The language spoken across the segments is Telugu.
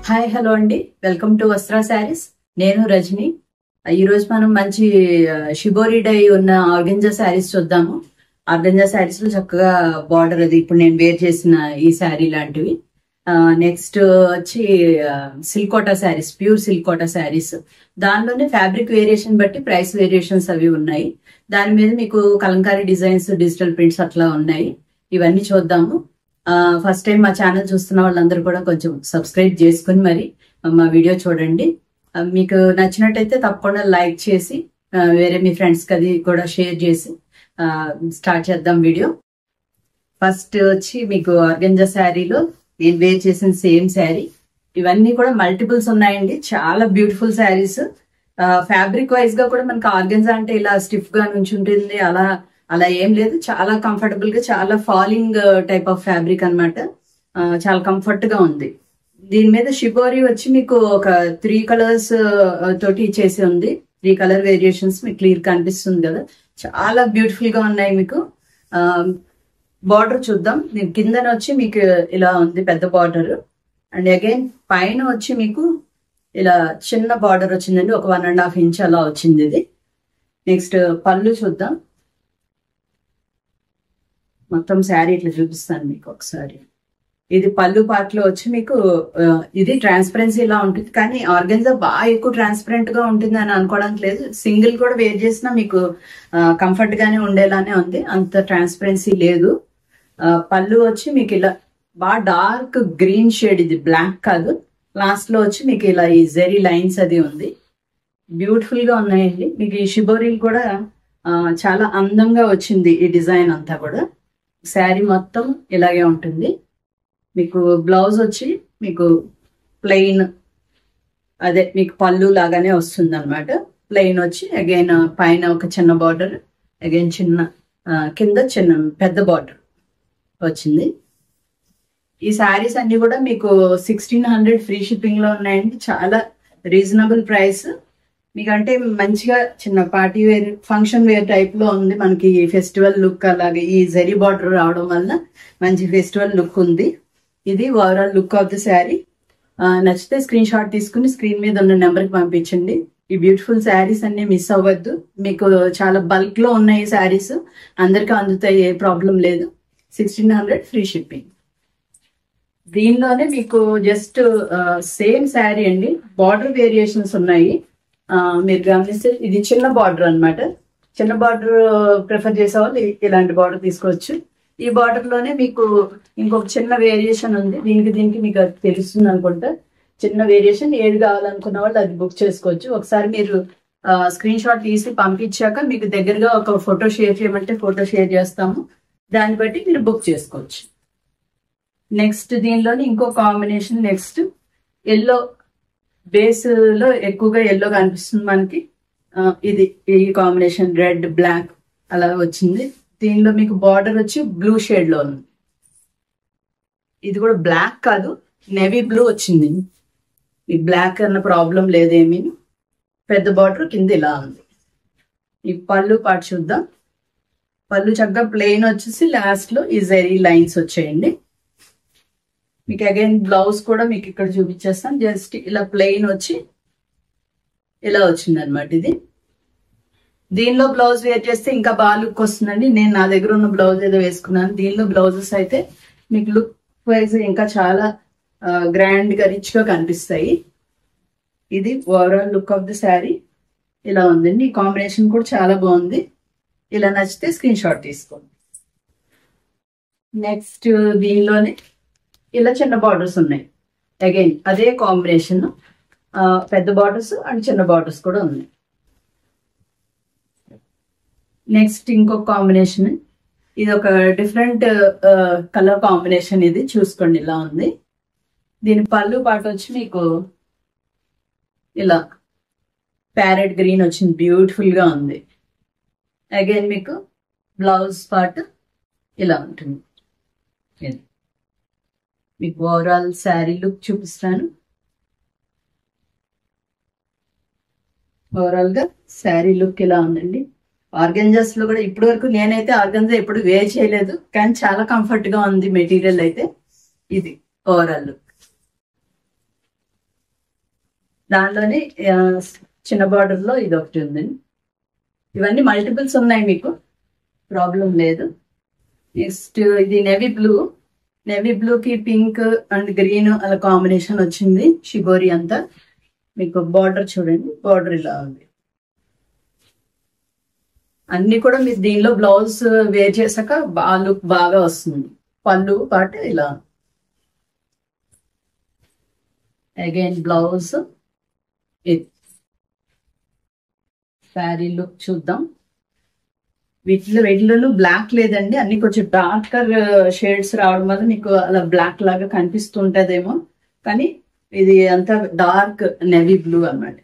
హాయ్ హలో అండి, వెల్కమ్ టు వస్త్రా శారీస్. నేను రజని. ఈ రోజు మనం మంచి షిబోరి డై ఉన్న ఆర్గంజా శారీస్ చూద్దాము. ఆర్గంజా శారీస్ లో చక్కగా బార్డర్ అది ఇప్పుడు నేను వేర్ చేసిన ఈ శారీ లాంటివి. నెక్స్ట్ వచ్చి సిల్కోటా శారీస్, ప్యూర్ సిల్కోటా శారీస్. దానిలోనే ఫ్యాబ్రిక్ వేరియేషన్ బట్టి ప్రైస్ వేరియేషన్స్ అవి ఉన్నాయి. దాని మీద మీకు కలంకారీ డిజైన్స్, డిజిటల్ ప్రింట్స్ అట్లా ఉన్నాయి. ఇవన్నీ చూద్దాము. ఫస్ట్ టైం మా ఛానల్ చూస్తున్న వాళ్ళందరూ కూడా కొంచెం సబ్స్క్రైబ్ చేసుకుని మరి మా వీడియో చూడండి. మీకు నచ్చినట్టయితే తప్పకుండా లైక్ చేసి వేరే మీ ఫ్రెండ్స్కి అది కూడా షేర్ చేసి స్టార్ట్ చేద్దాం వీడియో. ఫస్ట్ వచ్చి మీకు ఆర్గంజా శారీలో నేను వేర్ చేసిన సేమ్ శారీ. ఇవన్నీ కూడా మల్టిపుల్స్ ఉన్నాయండి, చాలా బ్యూటిఫుల్ శారీస్. ఫ్యాబ్రిక్ వైజ్ గా కూడా మనకి ఆర్గంజా అంటే ఇలా స్టిఫ్ గా నుంచి ఉంటుంది, అలా ఏం లేదు. చాలా కంఫర్టబుల్ గా, చాలా ఫాలింగ్ టైప్ ఆఫ్ ఫ్యాబ్రిక్ అన్నమాట. చాలా కంఫర్ట్ గా ఉంది. దీని మీద షిబోరి వచ్చి మీకు ఒక 3 కలర్స్ తోటి చేసి ఉంది. 3 కలర్ వేరియేషన్స్ మీకు క్లియర్ కనిపిస్తుంది కదా, చాలా బ్యూటిఫుల్ గా ఉన్నాయి. మీకు బార్డర్ చూద్దాం. దీని కిందన వచ్చి మీకు ఇలా ఉంది పెద్ద బార్డర్, అండ్ అగైన్ పైన వచ్చి మీకు ఇలా చిన్న బార్డర్ వచ్చిందండి, ఒక 1.5 ఇంచ్ అలా వచ్చింది ఇది. నెక్స్ట్ పళ్ళు చూద్దాం. మొత్తం శారీ ఇట్లా చూపిస్తాను మీకు ఒకసారి. ఇది పళ్ళు పార్ట్ లో వచ్చి మీకు ఇది ట్రాన్స్పరెన్సీ ఇలా ఉంటుంది, కానీ ఆర్గంజా బాగా ఎక్కువ ట్రాన్స్పరెంట్ గా ఉంటుంది అని అనుకోవడానికి లేదు. సింగిల్ కూడా వేర్ చేసినా మీకు కంఫర్ట్ గానే ఉండేలానే ఉంది, అంత ట్రాన్స్పరెన్సీ లేదు. పళ్ళు వచ్చి మీకు ఇలా బాగా డార్క్ గ్రీన్ షేడ్, ఇది బ్లాక్ కాదు. లాస్ట్ లో వచ్చి మీకు ఇలా ఈ జెరీ లైన్స్ అది ఉంది. బ్యూటిఫుల్ గా ఉన్నాయండి. మీకు ఈ షిబోరీలు కూడా చాలా అందంగా వచ్చింది ఈ డిజైన్ అంతా కూడా. శారీ మొత్తం ఇలాగే ఉంటుంది. మీకు బ్లౌజ్ వచ్చి మీకు ప్లెయిన్, అదే మీకు పళ్ళు లాగానే వస్తుంది అనమాట. ప్లెయిన్ వచ్చి అగైన్ పైన ఒక చిన్న బార్డర్, అగైన్ చిన్న కింద చిన్న పెద్ద బార్డర్ వచ్చింది. ఈ శారీస్ అన్ని కూడా మీకు 1600 ఫ్రీ షిప్పింగ్ లో ఉన్నాయండి. చాలా రీజనబుల్ ప్రైస్. మీకంటే మంచిగా చిన్న party wear, function wear type లో ఉంది. మనకి ఫెస్టివల్ లుక్, అలాగే ఈ జరీ బార్డర్ రావడం వల్ల మంచి ఫెస్టివల్ లుక్ ఉంది. ఇది overall look of the sari. నచ్చితే స్క్రీన్ షాట్ తీసుకుని స్క్రీన్ మీద ఉన్న నెంబర్కి పంపించండి. ఈ బ్యూటిఫుల్ శారీస్ అన్ని మిస్ అవ్వద్దు. మీకు చాలా బల్క్ లో ఉన్నాయి ఈ శారీస్, అందరికీ అందుతాయి, ఏ ప్రాబ్లం లేదు. 1600 ఫ్రీ షిప్పింగ్. దీనిలోనే మీకు జస్ట్ సేమ్ శారీ అండి, బార్డర్ వేరియేషన్స్ ఉన్నాయి. మీరు గమనిస్తే ఇది చిన్న బార్డర్ అన్నమాట. చిన్న బార్డర్ ప్రిఫర్ చేసే వాళ్ళు ఇలాంటి బార్డర్ తీసుకోవచ్చు. ఈ బార్డర్ లోనే మీకు ఇంకొక చిన్న వేరియేషన్ ఉంది. దీనికి మీకు అది తెలుస్తుంది అనుకుంటా. చిన్న వేరియేషన్, ఏది కావాలనుకున్న వాళ్ళు అది బుక్ చేసుకోవచ్చు. ఒకసారి మీరు స్క్రీన్ షాట్ తీసి పంపించాక మీకు దగ్గరగా ఒక ఫోటో షేర్ చేయమంటే ఫోటో షేర్ చేస్తాము. దాన్ని బట్టి మీరు బుక్ చేసుకోవచ్చు. నెక్స్ట్ దీనిలోని ఇంకో కాంబినేషన్, నెక్స్ట్ ఎల్లో బేస్ లో ఎక్కువగా ఎల్లో కనిపిస్తుంది మనకి. ఇది ఈ కాంబినేషన్ రెడ్ బ్లాక్ అలా వచ్చింది. దీనిలో మీకు బార్డర్ వచ్చి బ్లూ షేడ్ లో ఉంది. ఇది కూడా బ్లాక్ కాదు, నేవీ బ్లూ వచ్చింది. ఈ బ్లాక్ అన్న ప్రాబ్లం లేదేమీ. పెద్ద బార్డర్ కింద ఇలా ఉంది. ఈ పళ్ళు పాటు చూద్దాం. పళ్ళు చక్కగా ప్లెయిన్ వచ్చేసి లాస్ట్ లో ఈ జెరీ లైన్స్ వచ్చేయండి. మీకు అగైన్ బ్లౌజ్ కూడా మీకు ఇక్కడ చూపించేస్తాను. జస్ట్ ఇలా ప్లెయిన్ వచ్చి ఇలా వచ్చింది అనమాట ఇది. దీనిలో బ్లౌజ్ వేర్ చేస్తే ఇంకా బాగా లుక్ వస్తుందండి. నేను నా దగ్గర ఉన్న బ్లౌజ్ ఏదో వేసుకున్నాను. దీనిలో బ్లౌజెస్ అయితే మీకు లుక్ వైజ్ ఇంకా చాలా గ్రాండ్ గా, రిచ్ గా కనిపిస్తాయి. ఇది overall look of the sari ఇలా ఉందండి. ఈ కాంబినేషన్ కూడా చాలా బాగుంది. ఇలా నచ్చితే స్క్రీన్ షాట్ తీసుకోండి. నెక్స్ట్ దీనిలోనే ఇలా చిన్న బార్డర్స్ ఉన్నాయి. అగైన్ అదే కాంబినేషన్, పెద్ద బార్డర్స్ అండ్ చిన్న బార్డర్స్ కూడా ఉన్నాయి. నెక్స్ట్ ఇంకొక కాంబినేషన్, ఇది ఒక డిఫరెంట్ కలర్ కాంబినేషన్. ఇది చూసుకోండి ఇలా ఉంది. దీని పళ్ళు పాటు వచ్చి మీకు ఇలా ప్యారెట్ గ్రీన్ వచ్చింది, బ్యూటిఫుల్ గా ఉంది. అగైన్ మీకు బ్లౌజ్ పార్ట్ ఇలా ఉంటుంది. మీకు ఓవరాల్ శారీ లుక్ చూపిస్తాను. ఓవరాల్ గా శారీ లుక్ ఇలా ఉందండి. ఆర్గంజాస్ లో కూడా ఇప్పటి వరకు నేనైతే ఆర్గంజా ఎప్పుడు వేర్ చేయలేదు, కానీ చాలా కంఫర్ట్ గా ఉంది మెటీరియల్ అయితే. ఇది ఓవరాల్ లుక్. దానిలోనే చిన్న బార్డర్ లో ఇది ఒకటి ఉందండి. ఇవన్నీ మల్టిపుల్స్ ఉన్నాయి, మీకు ప్రాబ్లం లేదు. నెక్స్ట్ ఇది నేవీ బ్లూకి పింక్ అండ్ గ్రీన్ అలా కాంబినేషన్ వచ్చింది. షిబోరి అంతా మీకు బార్డర్ చూడండి, బార్డర్ ఇలా ఉంది. అన్ని కూడా మీరు దీనిలో బ్లౌజ్ వేర్ చేశాక లుక్ బాగా వస్తుంది. పళ్ళు పాటు ఇలా అగైన్ బ్లౌజ్. శారీ లుక్ చూద్దాం. వీటిలో బ్లాక్ లేదండి, అన్ని కొంచెం డార్కర్ షేడ్స్ రావడం వల్ల మీకు అలా బ్లాక్ లాగా కనిపిస్తుంటదేమో, కానీ ఇది అంతా డార్క్ నేవీ బ్లూ అన్నమాట.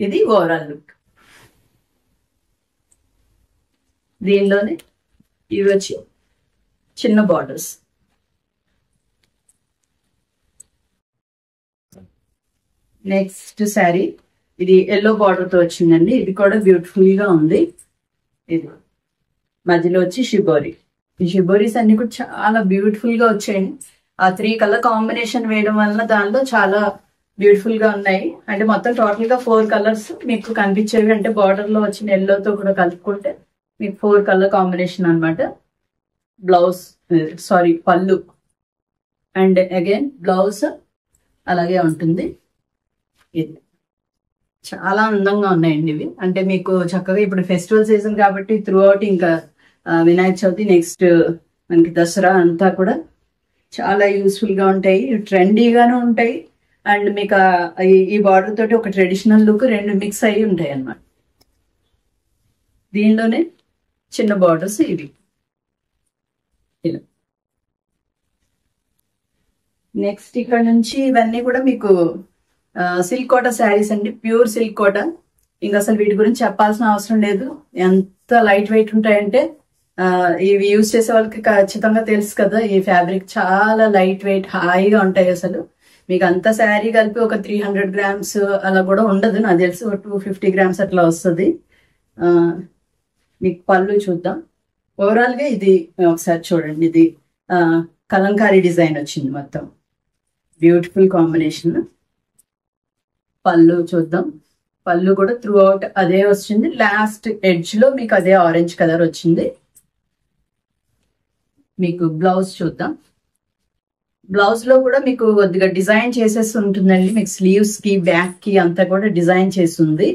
ఇది ఓవరాల్ లుక్. దీనిలోనే ఇవి వచ్చి చిన్న బార్డర్స్. నెక్స్ట్ శారీ ఇది ఎల్లో బార్డర్ తో వచ్చిందండి. ఇది కూడా బ్యూటిఫుల్ గా ఉంది. ఇది మధ్యలో వచ్చి షిబోరి. ఈ షిబోరీస్ అన్ని కూడా చాలా బ్యూటిఫుల్ గా వచ్చాయండి. ఆ 3 కలర్ కాంబినేషన్ వేయడం వలన దానిలో చాలా బ్యూటిఫుల్ గా ఉన్నాయి. అంటే మొత్తం టోటల్ గా 4 కలర్స్ మీకు కనిపించేవి. అంటే బార్డర్ లో వచ్చిన ఎల్లోతో కూడా కలుపుకుంటే మీకు 4 కలర్ కాంబినేషన్ అనమాట. బ్లౌజ్ పళ్ళు అండ్ అగైన్ బ్లౌజ్ అలాగే ఉంటుంది. ఇది చాలా అందంగా ఉన్నాయండి ఇవి. అంటే మీకు చక్కగా ఇప్పుడు ఫెస్టివల్ సీజన్ కాబట్టి త్రూ అవుట్, ఇంకా వినాయక చవితి, నెక్స్ట్ మనకి దసరా అంతా కూడా చాలా యూస్ఫుల్ గా ఉంటాయి, ట్రెండీగాను ఉంటాయి. అండ్ మీకు ఈ బార్డర్ తోటి ఒక ట్రెడిషనల్ లుక్ రెండు మిక్స్ అయ్యి ఉంటాయి అన్నమాట. దీనిలోనే చిన్న బార్డర్స్ ఇవి ఇలా. నెక్స్ట్ ఇక్కడ నుంచి ఇవన్నీ కూడా మీకు సిల్క్ కోటా శారీస్ అండి, ప్యూర్ సిల్క్ కోటా. ఇంకా అసలు వీటి గురించి చెప్పాల్సిన అవసరం లేదు. ఎంత లైట్ వెయిట్ ఉంటాయంటే ఇవి యూజ్ చేసే వాళ్ళకి ఖచ్చితంగా తెలుసు కదా. ఈ ఫ్యాబ్రిక్ చాలా లైట్ వెయిట్, హాయిగా ఉంటాయి. అసలు మీకు అంత శారీ కలిపి ఒక 300 గ్రామ్స్ అలా కూడా ఉండదు, నాకు తెలిసి ఒక 250 గ్రామ్స్ అట్లా వస్తుంది. మీకు పళ్ళు చూద్దాం. ఓవరాల్ గా ఇది ఒకసారి చూడండి. ఇది కలంకారీ డిజైన్ వచ్చింది, మొత్తం బ్యూటిఫుల్ కాంబినేషన్. పళ్ళు చూద్దాం. పళ్ళు కూడా త్రూ అవుట్ అదే వచ్చింది. లాస్ట్ ఎడ్జ్ లో మీకు అదే ఆరెంజ్ కలర్ వచ్చింది. మీకు బ్లౌజ్ చూద్దాం. బ్లౌజ్ లో కూడా మీకు కొద్దిగా డిజైన్ చేసేసి ఉంటుందండి. మీకు స్లీవ్స్ కి, బ్యాక్ కి అంతా కూడా డిజైన్ చేస్తుంది.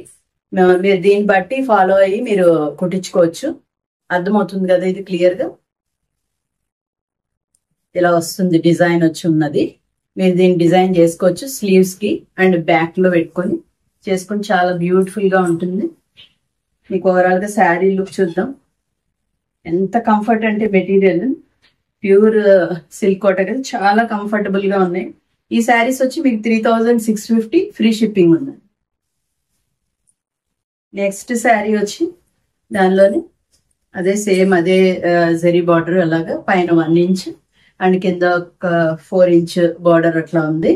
మీరు దీన్ని బట్టి ఫాలో అయ్యి మీరు కుట్టించుకోవచ్చు. అర్థమవుతుంది కదా ఇది క్లియర్ గా. ఇలా వస్తుంది, డిజైన్ వచ్చి ఉన్నది. మీరు దీన్ని డిజైన్ చేసుకోవచ్చు స్లీవ్స్ కి అండ్ బ్యాక్ లో పెట్టుకొని చేసుకొని, చాలా బ్యూటిఫుల్ గా ఉంటుంది. మీకు ఓవరాల్ గా శారీ లుక్ చూద్దాం. ఎంత కంఫర్ట్ అంటే మెటీరియల్ ప్యూర్ సిల్క్ కోట కదా, చాలా కంఫర్టబుల్ గా ఉన్నాయి. ఈ శారీస్ వచ్చి మీకు 3650 ఫ్రీ షిప్పింగ్ ఉంది. నెక్స్ట్ శారీ వచ్చి దానిలోనే అదే సేమ్ అదే జరీ బార్డర్ అలాగా, పైన 1 ఇంచ్ అండ్ కింద ఒక 4 ఇంచ్ బార్డర్ అట్లా ఉంది.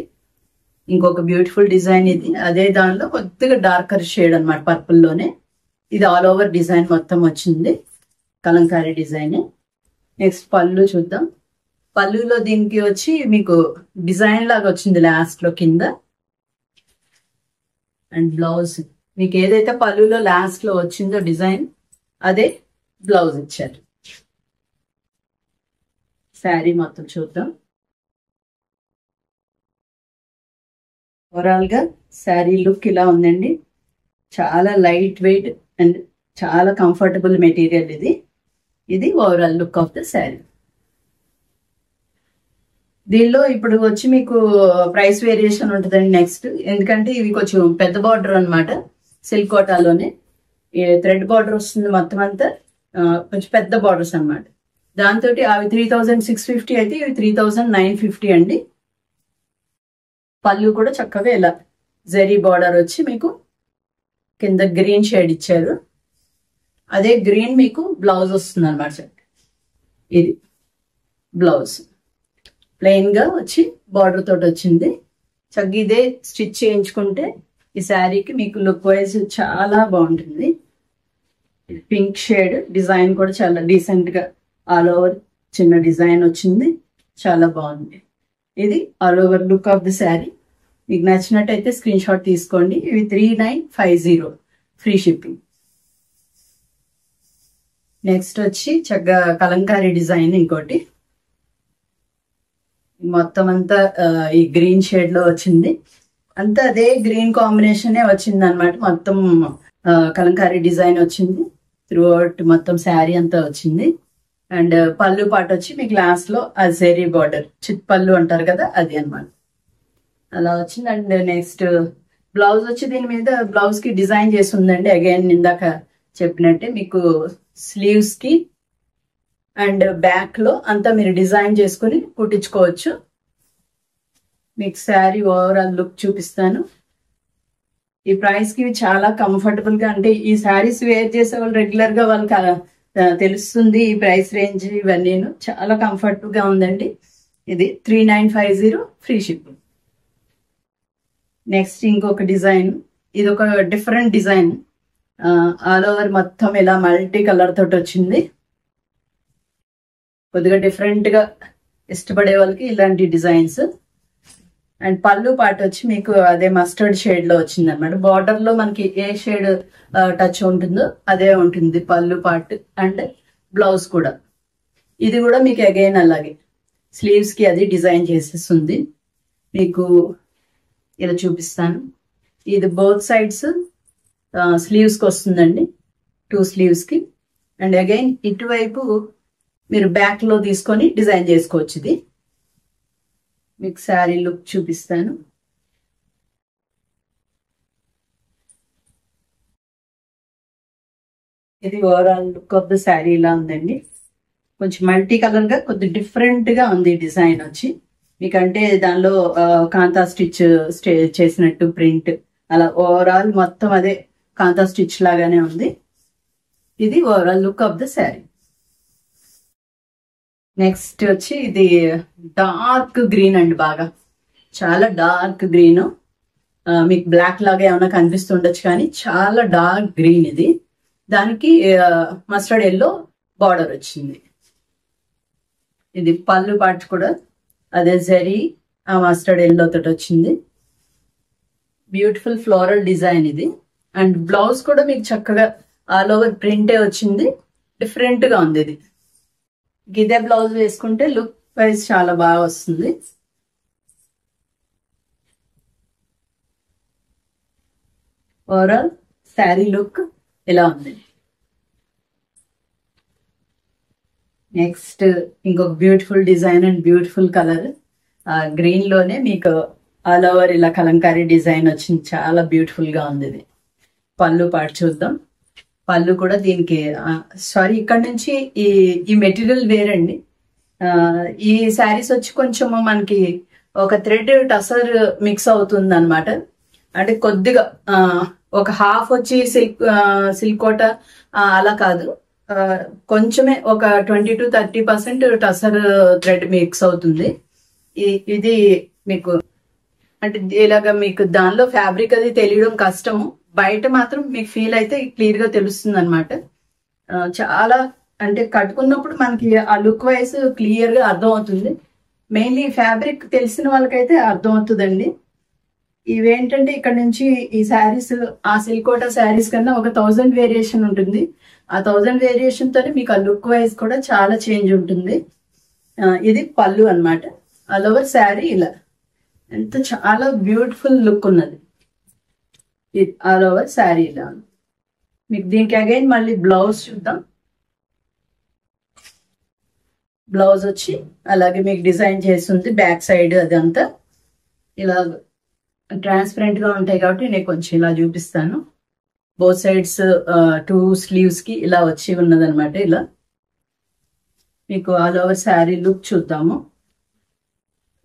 ఇంకొక బ్యూటిఫుల్ డిజైన్ ఇది. అదే దానిలో కొద్దిగా డార్కర్ షేడ్ అనమాట, పర్పుల్ లోనే. ఇది ఆల్ ఓవర్ డిజైన్ మొత్తం వచ్చింది, కలంకారీ డిజైన్. నెక్స్ట్ పళ్ళు చూద్దాం. పళ్ళులో దీనికి వచ్చి మీకు డిజైన్ లాగా వచ్చింది లాస్ట్ లో కింద. అండ్ బ్లౌజ్ మీకు ఏదైతే పళ్ళులో లాస్ట్ లో వచ్చిందో డిజైన్, అదే బ్లౌజ్ ఇచ్చారు. శారీ మొత్తం చూద్దాం. ఓవరాల్ గా శారీ లుక్ ఇలా ఉందండి. చాలా లైట్ వెయిట్ అండ్ చాలా కంఫర్టబుల్ మెటీరియల్ ఇది. ఇది overall look of the sari. దీనిలో ఇప్పుడు వచ్చి మీకు ప్రైస్ వేరియేషన్ ఉంటుందండి నెక్స్ట్, ఎందుకంటే ఇవి కొంచెం పెద్ద బార్డర్ అనమాట. సిల్క్ కోటాలోనే థ్రెడ్ బార్డర్ వస్తుంది మొత్తం అంతా, కొంచెం పెద్ద బార్డర్స్ అనమాట. దాంతో అవి 3650 అయితే ఇవి 3950 అండి. పళ్ళు కూడా చక్కగా ఇలా జరీ బార్డర్ వచ్చి మీకు కింద గ్రీన్ షేడ్ ఇచ్చారు. అదే గ్రీన్ మీకు బ్లౌజ్ వస్తుంది అనమాట. ఇది బ్లౌజ్ ప్లెయిన్ గా వచ్చి బార్డర్ తోటి వచ్చింది. చక్కగా ఇదే స్టిచ్ చేయించుకుంటే ఈ శారీకి మీకు లుక్ వైజ్ చాలా బాగుంటుంది. పింక్ షేడ్ డిజైన్ కూడా చాలా డీసెంట్ గా ఆల్ ఓవర్ చిన్న డిజైన్ వచ్చింది, చాలా బాగుంది. ఇది all over look of the sari. మీకు నచ్చినట్టయితే స్క్రీన్ షాట్ తీసుకోండి. ఇవి 3950 ఫ్రీ షిప్పింగ్. నెక్స్ట్ వచ్చి చక్కగా కలంకారీ డిజైన్ ఇంకోటి మొత్తం అంతా ఈ గ్రీన్ షేడ్ లో వచ్చింది. అంతా అదే గ్రీన్ కాంబినేషన్ వచ్చింది అనమాట. మొత్తం కలంకారీ డిజైన్ వచ్చింది త్రూ అవుట్, మొత్తం శారీ అంతా వచ్చింది. అండ్ పళ్ళు పాట వచ్చి మీకు లాస్ట్ లో ఆ జెరీ బార్డర్ చిత్ పళ్ళు అంటారు కదా, అది అనమాట. అలా వచ్చింది. అండ్ నెక్స్ట్ బ్లౌజ్ వచ్చి దీని మీద బ్లౌజ్ కి డిజైన్ చేసి ఉందండి. అగైన్ ఇందాక చెప్పినట్టే మీకు స్లీవ్స్ కి అండ్ బ్యాక్ లో అంతా మీరు డిజైన్ చేసుకుని కుట్టించుకోవచ్చు. మీకు శారీ ఓవరాల్ లుక్ చూపిస్తాను. ఈ ప్రైస్ కి చాలా కంఫర్టబుల్ గా, అంటే ఈ శారీస్ వేర్ చేసే వాళ్ళు రెగ్యులర్ గా వాళ్ళకి తెలుస్తుంది ఈ ప్రైస్ రేంజ్ ఇవన్నీ. చాలా కంఫర్టబుల్ గా ఉందండి. ఇది 3950 ఫ్రీ షిప్పింగ్. నెక్స్ట్ ఇంకొక డిజైన్, ఇది ఒక డిఫరెంట్ డిజైన్. ఆల్ ఓవర్ మొత్తం ఇలా మల్టీ కలర్ తోటి వచ్చింది. కొద్దిగా డిఫరెంట్ గా ఇష్టపడే వాళ్ళకి ఇలాంటి డిజైన్స్. అండ్ పళ్ళు పాట వచ్చి మీకు అదే మస్టర్డ్ షేడ్ లో వచ్చింది అనమాట. బార్డర్ లో మనకి ఏ షేడ్ టచ్ ఉంటుందో అదే ఉంటుంది పళ్ళు పార్ట్. అండ్ బ్లౌజ్ కూడా ఇది కూడా మీకు అగైన్ అలాగే స్లీవ్స్ కి అది డిజైన్ చేసేస్తుంది. మీకు ఇలా చూపిస్తాను. ఇది బోత్ సైడ్స్ స్లీవ్స్ కి వస్తుందండి, 2 స్లీవ్స్ కి. అండ్ అగైన్ ఇటువైపు మీరు బ్యాక్ లో తీసుకొని డిజైన్ చేసుకోవచ్చు. ఇది మీకు శారీ లుక్ చూపిస్తాను. ఇది overall look of the sari ఇలా ఉందండి. కొంచెం మల్టీ కలర్ గా కొద్ది డిఫరెంట్ గా ఉంది డిజైన్ వచ్చి. మీకంటే దానిలో కాంతా స్టిచ్ చేసినట్టు ప్రింట్ అలా ఓవరాల్ మొత్తం అదే కాంతా స్టిచ్ లాగానే ఉంది. ఇది overall look of the sari. Next వచ్చి ఇది డార్క్ గ్రీన్ అండి, బాగా చాలా డార్క్ గ్రీన్. మీకు బ్లాక్ లాగా ఏమైనా కనిపిస్తుండొచ్చు కానీ చాలా డార్క్ గ్రీన్ ఇది. దానికి మస్టర్డ్ ఎల్లో బార్డర్ వచ్చింది. ఇది పళ్ళు పాటు కూడా అదే జరీ ఆ మస్టర్డ్ ఎల్లో తోటి వచ్చింది. బ్యూటిఫుల్ ఫ్లోరల్ డిజైన్ ఇది. అండ్ బ్లౌజ్ కూడా మీకు చక్కగా ఆల్ ఓవర్ ప్రింటే వచ్చింది. డిఫరెంట్ గా ఉంది ఇది. ఇదే బ్లౌజ్ వేసుకుంటే లుక్ వైజ్ చాలా బాగా వస్తుంది. ఓవరాల్ శారీ లుక్ ఇలా ఉంది. నెక్స్ట్ ఇంకొక beautiful design and beautiful colour. Green లోనే మీకు ఆల్ ఓవర్ ఇలా కలంకారీ డిజైన్ వచ్చింది. చాలా బ్యూటిఫుల్ గా ఉంది ఇది. పళ్ళు పాటు చూద్దాం. పళ్ళు కూడా దీనికి సారీ ఇక్కడ నుంచి ఈ మెటీరియల్ వేరండి. ఈ శారీస్ వచ్చి కొంచెం మనకి ఒక థ్రెడ్ టసర్ మిక్స్ అవుతుంది అనమాట. అంటే కొద్దిగా ఒక హాఫ్ వచ్చి సిల్కోట అలా కాదు, కొంచెమే ఒక 20 to 30% టసర్ థ్రెడ్ మిక్స్ అవుతుంది. ఇది మీకు అంటే ఇలాగా మీకు దానిలో ఫ్యాబ్రిక్ అది తెలియడం కష్టము. బయట మాత్రం మీకు ఫీల్ అయితే క్లియర్ గా తెలుస్తుంది అనమాట. చాలా అంటే కట్టుకున్నప్పుడు మనకి ఆ లుక్ వైజ్ క్లియర్ గా అర్థం అవుతుంది. మెయిన్లీ ఫ్యాబ్రిక్ తెలిసిన వాళ్ళకైతే అర్థం అవుతుందండి. ఇవేంటంటే ఇక్కడ నుంచి ఈ శారీస్ ఆ సిల్కోటా శారీస్ కన్నా ఒక 1000 వేరియేషన్ ఉంటుంది. ఆ 1000 వేరియేషన్ తోనే మీకు ఆ లుక్ వైజ్ కూడా చాలా చేంజ్ ఉంటుంది. ఇది పళ్ళు అన్నమాట. ఆల్ ఓవర్ శారీ ఇలా ఎంత చాలా బ్యూటిఫుల్ లుక్ ఉన్నది. ఆల్ ఓవర్ శారీ ఇలా మీకు. దీనికి అగైన్ మళ్ళీ బ్లౌజ్ చూద్దాం. బ్లౌజ్ వచ్చి అలాగే మీకు డిజైన్ చేస్తుంది. బ్యాక్ సైడ్ అదంతా ఇలా ట్రాన్స్పరెంట్ గా ఉంటాయి కాబట్టి నేను కొంచెం ఇలా చూపిస్తాను. బోత్ సైడ్స్ 2 స్లీవ్స్ కి ఇలా వచ్చి ఉన్నదనమాట. ఇలా మీకు ఆల్ ఓవర్ శారీ లుక్ చూద్దాము.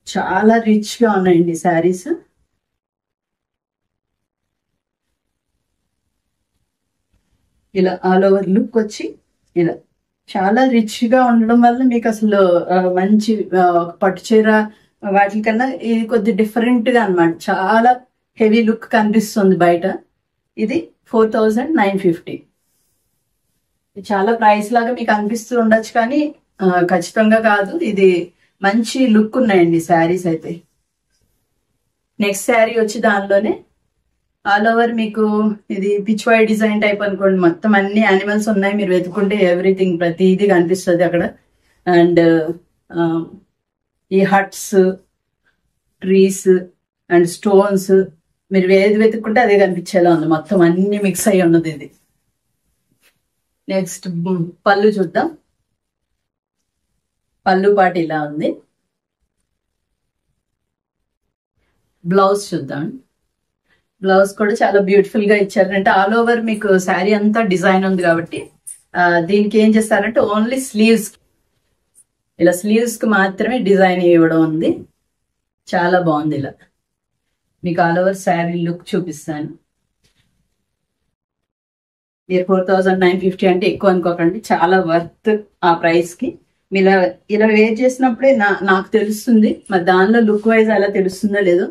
చాలా రిచ్ గా ఉన్నాయండి శారీస్. ఇలా ఆల్ ఓవర్ లుక్ వచ్చి ఇలా చాలా రిచ్ గా ఉండడం వల్ల మీకు అసలు మంచి పట్టు చీర వాటికన్నా ఇది కొద్ది డిఫరెంట్ గా అన్నమాట. చాలా హెవీ లుక్ కనిపిస్తుంది బయట. ఇది 4950. చాలా ప్రైస్ లాగా మీకు అనిపిస్తూ ఉండొచ్చు కానీ ఖచ్చితంగా కాదు. ఇది మంచి లుక్ ఉన్నాయండి శారీస్ అయితే. నెక్స్ట్ శారీ వచ్చి దానిలోనే ఆల్ ఓవర్ మీకు ఇది పిచ్వాయ్ డిజైన్ టైప్ అనుకోండి, మొత్తం అన్ని యానిమల్స్ ఉన్నాయి, మీరు వెతుకుంటే ఎవ్రీథింగ్ ప్రతిదీ కనిపిస్తుంది అక్కడ. అండ్ ఈ హట్స్, ట్రీస్ అండ్ స్టోన్స్, మీరు ఏది వెతుక్కుంటే అదే కనిపించేలా ఉంది, మొత్తం అన్ని మిక్స్ అయ్యి ఉన్నది ఇది. నెక్స్ట్ పళ్ళు చూద్దాం. పళ్ళు పాటు ఇలా ఉంది. బ్లౌజ్ చూద్దాం. బ్లౌజ్ కూడా చాలా బ్యూటిఫుల్ గా ఇచ్చారు. అంటే ఆల్ ఓవర్ మీకు శారీ అంతా డిజైన్ ఉంది కాబట్టి దీనికి ఏం చేస్తారంటే ఓన్లీ స్లీవ్స్, ఇలా స్లీవ్స్ కి మాత్రమే డిజైన్ ఇవ్వడం ఉంది. చాలా బాగుంది. ఇలా మీకు ఆల్ ఓవర్ శారీ లుక్ చూపిస్తాను. మీరు 4950 అంటే ఎక్కువ అనుకోకండి, చాలా వర్త్ ఆ ప్రైస్ కి. మీరు ఇలా వేర్ చేసినప్పుడే నాకు తెలుస్తుంది, మరి దానిలో లుక్ వైజ్ అలా తెలుస్తుందో లేదో.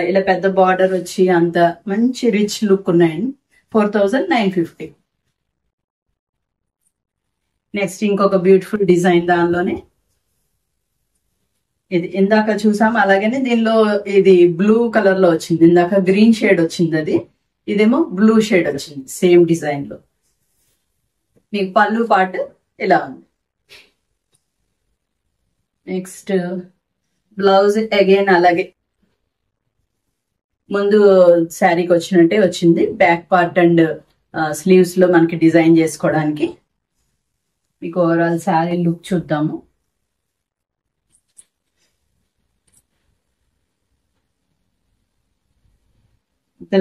ఇలా పెద్ద బార్డర్ వచ్చి అంత మంచి రిచ్ లుక్ ఉన్నాయండి. 4950. నెక్స్ట్ ఇంకొక బ్యూటిఫుల్ డిజైన్, దానిలోనే ఇది ఇందాక చూసాము, అలాగనే దీనిలో ఇది బ్లూ కలర్ లో వచ్చింది. ఇందాక గ్రీన్ షేడ్ వచ్చింది, అది ఇదేమో బ్లూ షేడ్ వచ్చింది సేమ్ డిజైన్ లో. మీకు పళ్ళు పాటు ఇలా ఉంది. నెక్స్ట్ బ్లౌజ్ అగైన్ అలాగే ముందు శారీకి వచ్చినట్టే వచ్చింది. బ్యాక్ పార్ట్ అండ్ స్లీవ్స్ లో మనకి డిజైన్ చేసుకోవడానికి. మీకు ఓవరాల్ శారీ లుక్ చూద్దాము.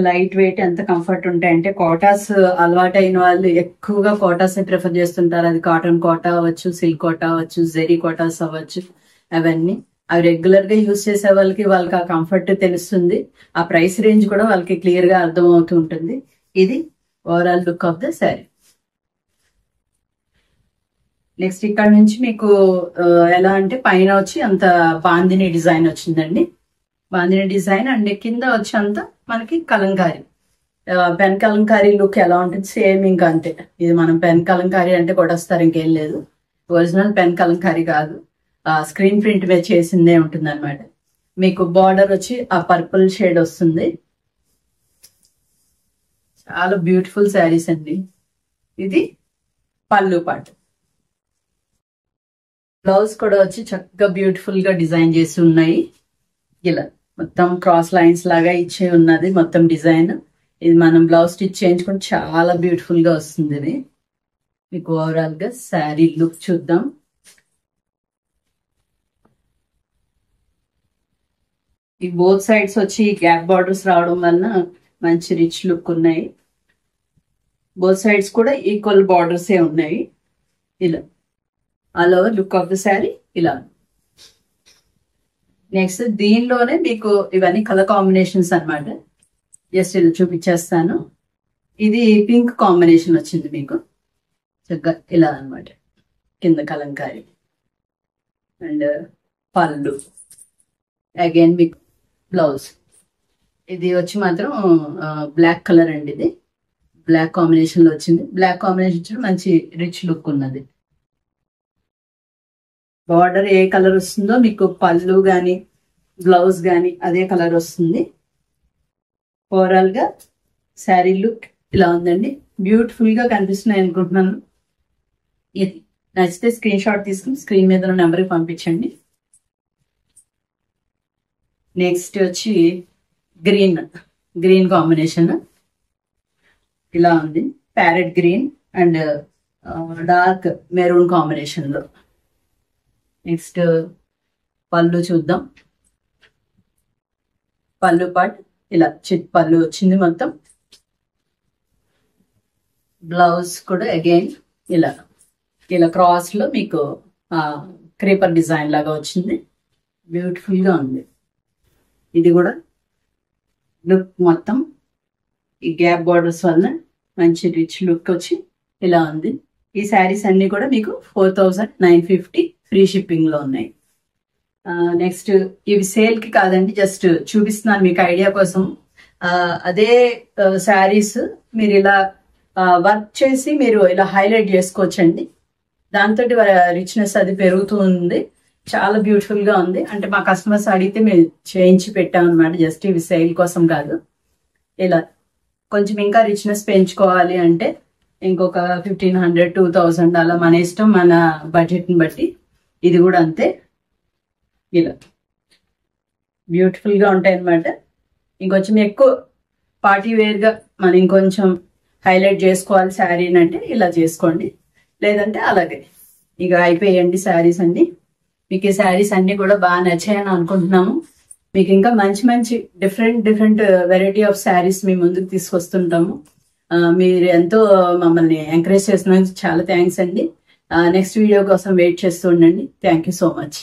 లైట్ వెయిట్, ఎంత కంఫర్ట్ ఉంటాయంటే కోటాస్ అలవాటు అయిన వాళ్ళు ఎక్కువగా కోటాస్ ప్రిఫర్ చేస్తుంటారు. అది కాటన్ కోటా అవ్వచ్చు, సిల్క్ కోటా అవ్వచ్చు, జెరీ కోటాస్ అవ్వచ్చు. అవన్నీ అవి రెగ్యులర్ గా యూజ్ చేసే వాళ్ళకి ఆ కంఫర్ట్ తెలుస్తుంది. ఆ ప్రైస్ రేంజ్ కూడా వాళ్ళకి క్లియర్ గా అర్థం అవుతూ ఉంటుంది. ఇది overall look of the sari. Next ఇక్కడ నుంచి మీకు ఎలా అంటే పైన వచ్చి అంత బాందిని డిజైన్ వచ్చిందండి. బాందిని డిజైన్ అండ్ కింద వచ్చి అంతా మనకి కలంకారీ, పెన్ కలంకారీ లుక్ ఎలా ఉంటుంది సేమ్ ఇంకా అంతే. ఇది మనం పెన్ కలంకారీ అంటే కొట్టేస్తారు, ఇంకేం లేదు. ఒరిజినల్ పెన్ కలంకారీ కాదు, స్క్రీన్ ప్రింట్ మీద చేసిందే ఉంటుంది అనమాట. మీకు బార్డర్ వచ్చి ఆ పర్పుల్ షేడ్ వస్తుంది. చాలా బ్యూటిఫుల్ శారీస్ అండి. ఇది పళ్ళు పాటు. బ్లౌజ్ కూడా వచ్చి చక్కగా బ్యూటిఫుల్ గా డిజైన్ చేసి ఉన్నాయి. ఇలా మొత్తం క్రాస్ లైన్స్ లాగా ఇచ్చే ఉన్నది మొత్తం డిజైన్. ఇది మనం బ్లౌజ్ స్టిచ్ చేయించుకుంటే చాలా బ్యూటిఫుల్ గా వస్తుంది. ఇది మీకు ఓవరాల్ గా శారీ లుక్ చూద్దాం. ఈ బోత్ సైడ్స్ వచ్చి గ్యాప్ బార్డర్స్ రావడం వలన మంచి రిచ్ లుక్ ఉన్నాయి. బోత్ సైడ్స్ కూడా ఈక్వల్ బార్డర్స్ ఏ ఉన్నాయి. ఇలా all over look of the sari ఇలా. నెక్స్ట్ దీనిలోనే మీకు ఇవన్నీ కలర్ కాంబినేషన్స్ అన్నమాట. జస్ట్ ఇలా చూపించేస్తాను. ఇది పింక్ కాంబినేషన్ వచ్చింది మీకు చక్కగా ఇలా అన్నమాట. కింద కలంకారీ అండ్ పళ్ళు, అగైన్ మీకు బ్లౌజ్. ఇది వచ్చి మాత్రం బ్లాక్ కలర్ అండి. ఇది బ్లాక్ కాంబినేషన్ లో వచ్చింది. బ్లాక్ కాంబినేషన్ మంచి రిచ్ లుక్ ఉన్నది. బార్డర్ ఏ కలర్ వస్తుందో మీకు పళ్ళు గాని బ్లౌజ్ గాని అదే కలర్ వస్తుంది. ఓవరాల్ గా శారీ లుక్ ఇలా ఉందండి. బ్యూటిఫుల్ గా కనిపిస్తున్నాయి అనుకుంటున్నాను. ఇది నచ్చితే స్క్రీన్ షాట్ తీసుకుని స్క్రీన్ మీద ఉన్న నెంబర్కి పంపించండి. నెక్స్ట్ వచ్చి గ్రీన్ కాంబినేషన్ ఇలా ఉంది. Parrot green and dark maroon combination లో. నెక్స్ట్ పళ్ళు చూద్దాం. పళ్ళు పార్ట్ ఇలా చిట్ పళ్ళు వచ్చింది మొత్తం. బ్లౌజ్ కూడా అగైన్ ఇలా క్రాస్ లో మీకు క్రీపర్ డిజైన్ లాగా వచ్చింది. బ్యూటిఫుల్ గా ఉంది. ఇది కూడా లుక్ మొత్తం ఈ గ్యాప్ బార్డర్స్ వల్ల మంచి రిచ్ లుక్ వచ్చి ఇలా ఉంది. ఈ శారీస్ అన్ని కూడా మీకు 4950 ఫ్రీ షిప్పింగ్ లో ఉన్నాయి. నెక్స్ట్ ఇవి సేల్ కి కాదండి, జస్ట్ చూపిస్తున్నాను మీకు ఐడియా కోసం. అదే శారీస్ మీరు ఇలా వర్క్ చేసి మీరు ఇలా హైలైట్ చేసుకోవచ్చండి. దాంతో రిచ్నెస్ అది పెరుగుతూ ఉంది. చాలా బ్యూటిఫుల్ గా ఉంది. అంటే మా కస్టమర్స్ అడిగితే మేము చేయించి పెట్టాం అనమాట. జస్ట్ ఇవి సేల్ కోసం కాదు. ఇలా కొంచెం ఇంకా రిచ్నెస్ పెంచుకోవాలి అంటే ఇంకొక 1500, 2000 అలా మన ఇష్టం, మన బడ్జెట్ ని బట్టి. ఇది కూడా అంతే, ఇలా బ్యూటిఫుల్ గా ఉంటాయి అనమాట. ఇంకొంచెం ఎక్కువ పార్టీ వేర్ గా మనం ఇంకొంచెం హైలైట్ చేసుకోవాలి శారీని అంటే ఇలా చేసుకోండి, లేదంటే అలాగే. ఇక అయిపోయాయండి శారీస్ అన్ని. మీకు ఈ శారీస్ అన్ని కూడా బాగా నచ్చాయని అనుకుంటున్నాము. మీకు ఇంకా మంచి మంచి డిఫరెంట్ వెరైటీ ఆఫ్ శారీస్ మీ ముందుకు తీసుకొస్తుంటాము. మీరు ఎంతో మమ్మల్ని ఎంకరేజ్ చేస్తున్నందుకు చాలా థ్యాంక్స్ అండి. నెక్స్ట్ వీడియో కోసం వెయిట్ చేస్తూ ఉండండి. Thank you so much.